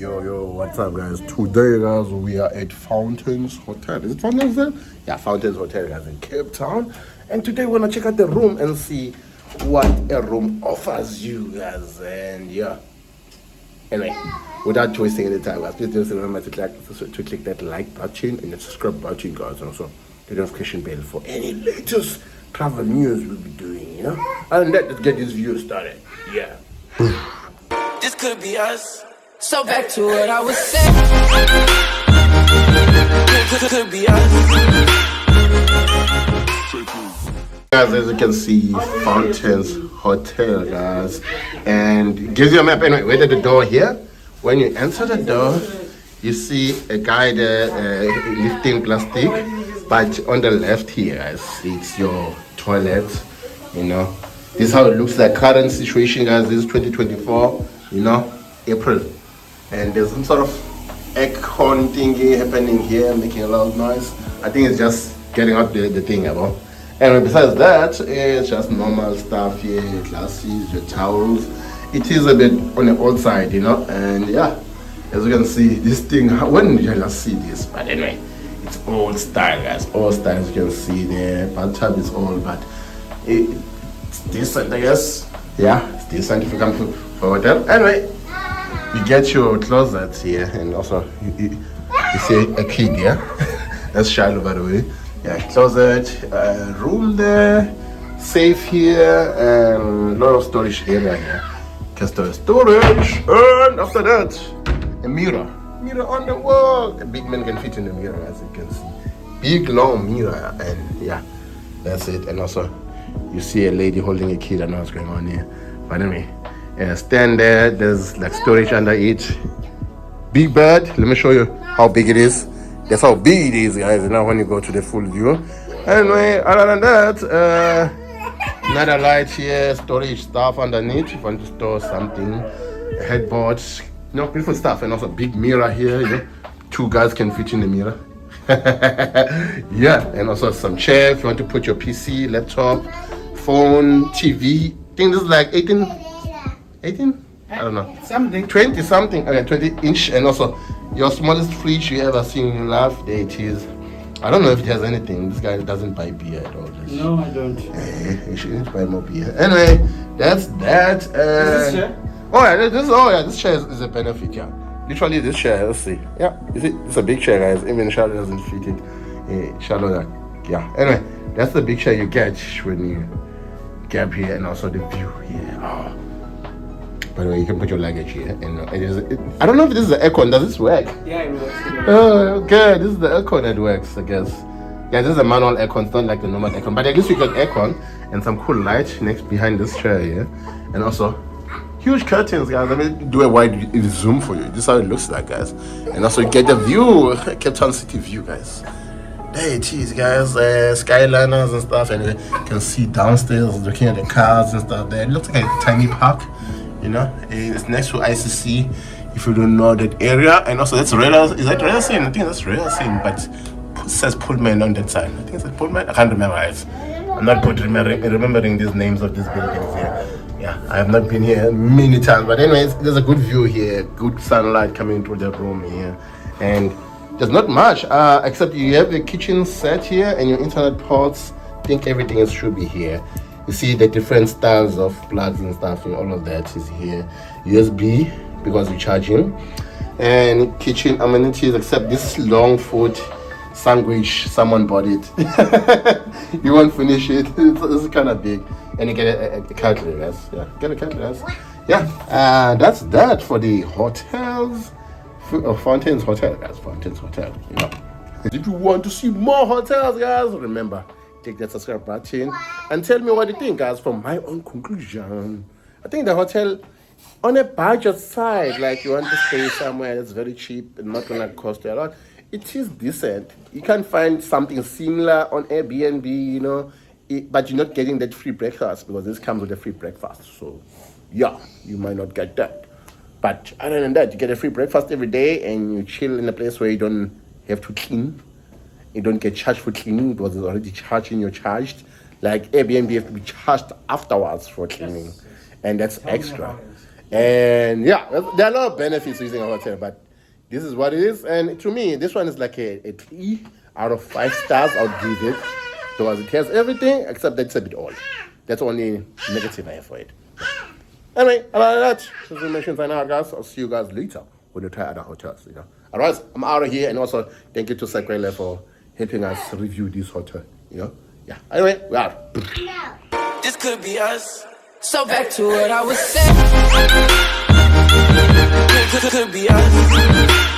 Yo, what's up, guys? Today, guys, we are at Fountains Hotel. Is it Fountains there? Yeah, Fountains Hotel, guys, in Cape Town. And today, we're gonna check out the room and see what a room offers you, guys. And yeah. Anyway, without wasting any time, guys, please just remember to click that like button and the subscribe button, guys, and also the notification bell for any latest travel news we'll be doing, you know? Other than that, let's get this video started. Yeah. This could be us. So back to what I was saying. Could be us. Guys, as you can see, Fountains Hotel, guys, and it gives you a map. Anyway, wait at the door here. When you enter the door, you see a guy there lifting plastic, but on the left here, guys, it's your toilet. You know, this is how it looks like. Current situation, guys. This is 2024. You know, April, and there's some sort of aircon thingy happening here, making a lot of noise. I think it's just getting out the thing about. And besides that, it's just normal stuff here, your glasses, your towels. It is a bit on the old side, you know, and yeah, as you can see, this thing, when did you last see this? But anyway, it's old style, guys, old style, as you can see there. Bathtub is old, but it's decent, I guess. Yeah, it's decent if you come for a hotel. Anyway, you get your closet here, and also you see a kid here. That's Shiloh, by the way. Yeah, closet, room there, safe here, and a lot of storage area here. Storage, and after that, a mirror on the wall. A big man can fit in the mirror, as you can see. Big long mirror, and yeah, that's it. And also, you see a lady holding a kid. I know what's going on here, but anyway, yeah, stand there. There's like storage under it. Big bed. Let me show you how big it is. That's how big it is, guys. Now when you go to the full view. Anyway, other than that, another light here, storage stuff underneath if you want to store something, a headboard, you know, beautiful stuff, and also big mirror here. You know, two guys can fit in the mirror. Yeah, and also some chair if you want to put your PC, laptop, phone, TV. I think this is like 18? I don't know. Something. 20 something, 20 inch, and also your smallest fridge you ever seen in your life. There it is. I don't know if it has anything. This guy doesn't buy beer at all. No, I don't. You shouldn't buy more beer. Anyway, that's that. Is this chair? This chair is a benefit, yeah. Literally, this chair, let's see. Yeah, you see, it's a big chair, guys. Even Charlotte doesn't fit it. Charlotte, yeah. Anyway, that's the big chair you get when you gap here, and also the view here. Oh. By the way, you can put your luggage here, and I don't know if this is the aircon. Does this work? Yeah, it works. Oh, okay. This is the aircon that works, I guess. Yeah, this is a manual aircon. It's not like the normal aircon, but at least you got aircon and some cool light next behind this chair here, and also huge curtains, guys. Let me do a wide zoom for you. This is how it looks like, guys, and also you get the view, Cape Town City view, guys. There it is, guys. Skyliners and stuff, and you can see downstairs looking at the cars and stuff. There, it looks like a tiny park. You know, it's next to ICC, if you don't know that area. And also that's Radar. Is that Radar Scene? I think that's Radar Scene, but it says Pullman on that side. I think it's Pullman. I can't remember, guys. I'm not good remembering these names of these buildings here. Yeah, I have not been here many times, but anyways, there's a good view here, good sunlight coming through the room here, and there's not much except you have the kitchen set here and your internet ports. I think everything should be here. You see the different styles of plugs and stuff, and all of that is here. USB because you're charging, and kitchen amenities except this long foot sandwich. Someone bought it. You won't finish it. It's kind of big, and you get a cutlery. Yeah, get a cutlery. Yeah, that's that for the hotels. Fountains Hotel, guys. Fountains Hotel. You know. If you want to see more hotels, guys, remember, click that subscribe button and tell me what you think, guys. From my own conclusion, I think the hotel on a budget side, like you want to stay somewhere that's very cheap and not gonna cost you a lot, it is decent. You can find something similar on Airbnb, you know, but you're not getting that free breakfast because this comes with a free breakfast. So yeah, you might not get that, but other than that, you get a free breakfast every day and you chill in a place where you don't have to clean. You don't get charged for cleaning because it's already charging, you're charged. Like Airbnb, you have to be charged afterwards for cleaning. And that's extra. And yeah, there are a lot of benefits to using a hotel, but this is what it is. And to me, this one is like a 3 out of 5 stars. I would give it because it has everything except that it's a bit old. That's the only negative I have for it. Anyway, about that, just to mention sign out, guys. I'll see you guys later when you try other hotels. Otherwise, I'm out of here, and also thank you to Sakwele for helping us review this hotel. Yeah. Anyway, we out. This could be us. So back to what I was saying. Could be us.